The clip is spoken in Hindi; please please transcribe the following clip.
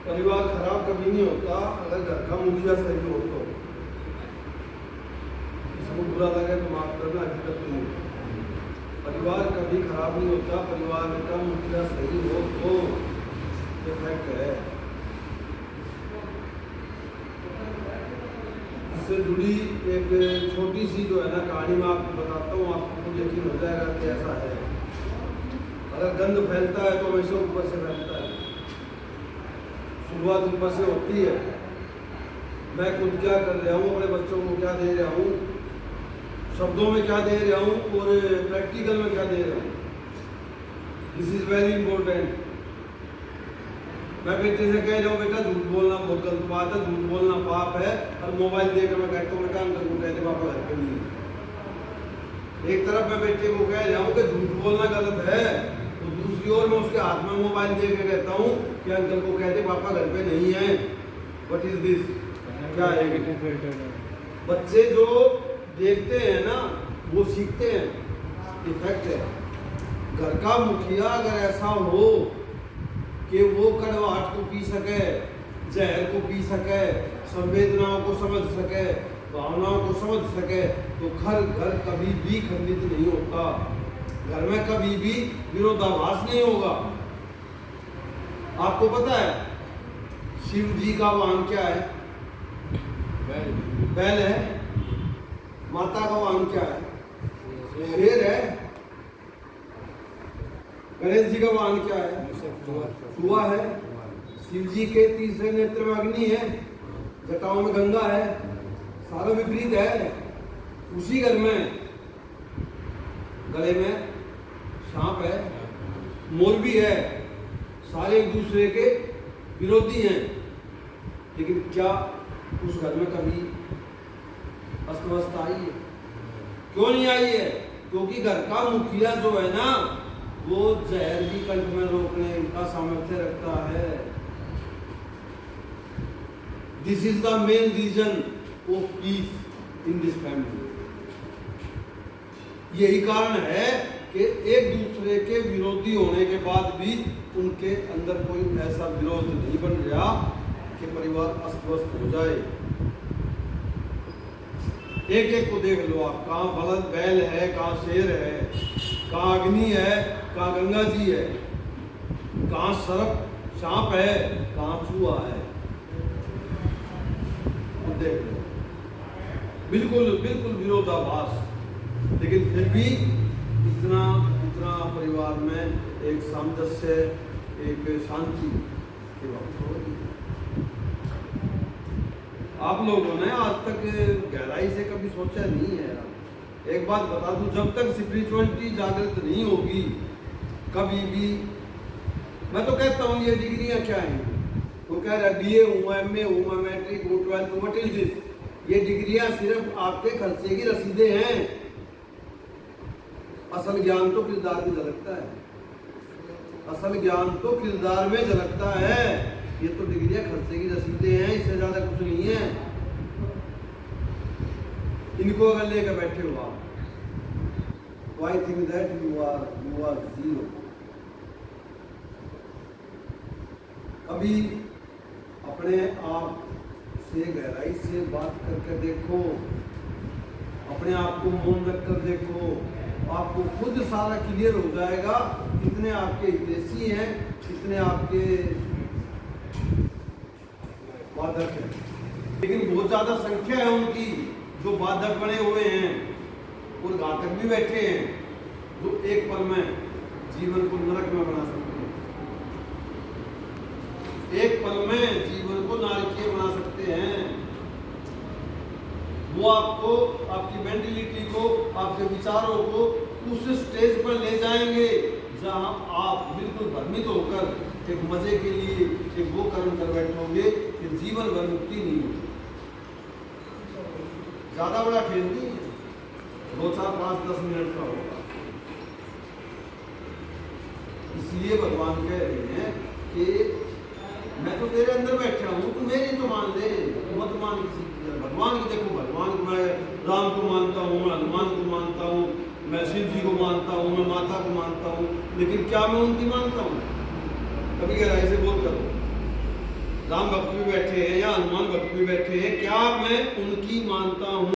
परिवार खराब कभी नहीं होता अगर घर का मुखिया सही हो तो। इसको बुरा लगे तो माफ करना, हकीकत नहीं है। परिवार कभी खराब नहीं होता, परिवार का मुखिया सही हो तो ये फैक्ट है। इससे जुड़ी एक छोटी सी जो है ना कहानी मैं आपको बताता हूँ, आपको यकीन हो जाएगा कि ऐसा है। अगर गंद फैलता है तो हमेशा ऊपर से फैलता है, शुरुआत ऊपर से होती है। मैं खुद क्या कर रहा हूँ, अपने बच्चों को क्या दे रहा हूँ, शब्दों में क्या दे रहा हूँ और प्रैक्टिकल में क्या दे रहा हूँ, दिस इज वेरी इंपॉर्टेंट। मैं बेटे से कह रहा हूँ बेटा झूठ बोलना बहुत गलत बात है, झूठ बोलना पाप है, और मोबाइल देकर मैं कहता हूँ बेटा अंकल को कहते पापा घर पे नहीं है। एक तरफ मैं बेटे को कह रहा हूँ कि झूठ बोलना गलत है, तो दूसरी ओर मैं उसके हाथ में मोबाइल दे के कहता हूँ कि अंकल को कहते पापा घर पे नहीं है। What is this? क्या है? बच्चे जो देखते हैं ना वो सीखते हैं, इफेक्ट है। घर का मुखिया अगर ऐसा हो कि वो कड़वाहट को पी सके, जहर को पी सके, संवेदनाओं को समझ सके, भावनाओं को समझ सके, तो घर कभी भी खंडित नहीं होता, घर में कभी भी विरोधाभास नहीं होगा। आपको पता है शिव जी का वाहन क्या है? बैल है। माता का वाहन क्या है? शेर है। गणेश जी का वाहन क्या है? सुआ है। शिव जी के तीसरे नेत्र में अग्नि है, जटाओं में गंगा है, सारा विपरीत है। उसी घर में गले में सांप है, मोर भी है, सारे एक दूसरे के विरोधी हैं। लेकिन क्या उस घर में कभी अस्त आई है? क्यों नहीं आई है? क्योंकि घर का मुखिया जो है ना वो जहर भी कंठ में रोकने का सामर्थ्य रखता है। This is the main reason of peace in this family. यही कारण है कि एक दूसरे के विरोधी होने के बाद भी उनके अंदर कोई ऐसा विरोध नहीं बन गया कि परिवार अस्त व्यस्त हो जाए। एक एक को देख लो आप, कहाँ बलद बैल है, कहाँ शेर है, कहाँ अग्नि है, कहाँ गंगा जी है, कहाँ सर्प सांप है, कहाँ चूहा है, देख लो। बिल्कुल बिल्कुल विरोधाभास, लेकिन फिर भी इतना इतना परिवार में एक सामंजस्य, एक शांति की बात हो रही है। आप लोगों ने आज तक गहराई से कभी सोचा नहीं है। एक बात बता दूं, जब तक स्पिरिचुअलिटी जागृत नहीं होगी कभी भी, मैं तो कहता हूँ ये डिग्रियां क्या हैं? वो कह रहा है BA हूँ, MA हूँ, मैट्रिक हूँ, 12th, व्हाट इज दिस? ये डिग्रियां सिर्फ आपके खर्चे की रसीदें हैं। असल ज्ञान तो किरदार में झलकता है, असल ज्ञान तो किरदार में झलकता है। ये तो डिग्रियां खर्चे की रसीदें हैं, इससे ज्यादा कुछ नहीं है। इनको अगर लेकर बैठे हो आप, तो I think that you are zero. अभी अपने आप से गहराई से बात करके देखो, अपने आप को मौन रख कर देखो, आपको खुद सारा क्लियर हो जाएगा कितने आपके हितैषी हैं, कितने आपके बाधक है। लेकिन बहुत ज्यादा संख्या है उनकी जो बाधक बने हुए हैं और घातक भी बैठे हैं, जो एक पल में जीवन को नरक में बना सकते हैं, एक पल में जीवन को नारकीय बना सकते हैं। वो आपको, आपकी मेंटलिटी को, आपके विचारों को उस स्टेज पर ले जाएंगे जहां आप बिल्कुल भ्रमित होकर एक मजे के लिए एक वो कर्म कर बैठोगे कि जीवन भर मुक्ति नहीं होगी। ज्यादा बड़ा खेल नहीं है, 2, 4, 5, 10 मिनट का होगा। इसलिए भगवान कह रहे हैं कि मैं तो तेरे अंदर बैठा हूँ, तू मेरी तो मान ले, मत मान किसी की। भगवान को देखो, भगवान को मैं राम को मानता हूँ, हनुमान को मानता हूँ, मैं शिव जी को मानता हूँ, मैं माता को मानता हूँ, लेकिन क्या मैं उनकी मानता हूँ? कभी गहराई से बोल करो, राम भक्त भी बैठे हैं या हनुमान भक्त भी बैठे हैं, क्या मैं उनकी मानता हूँ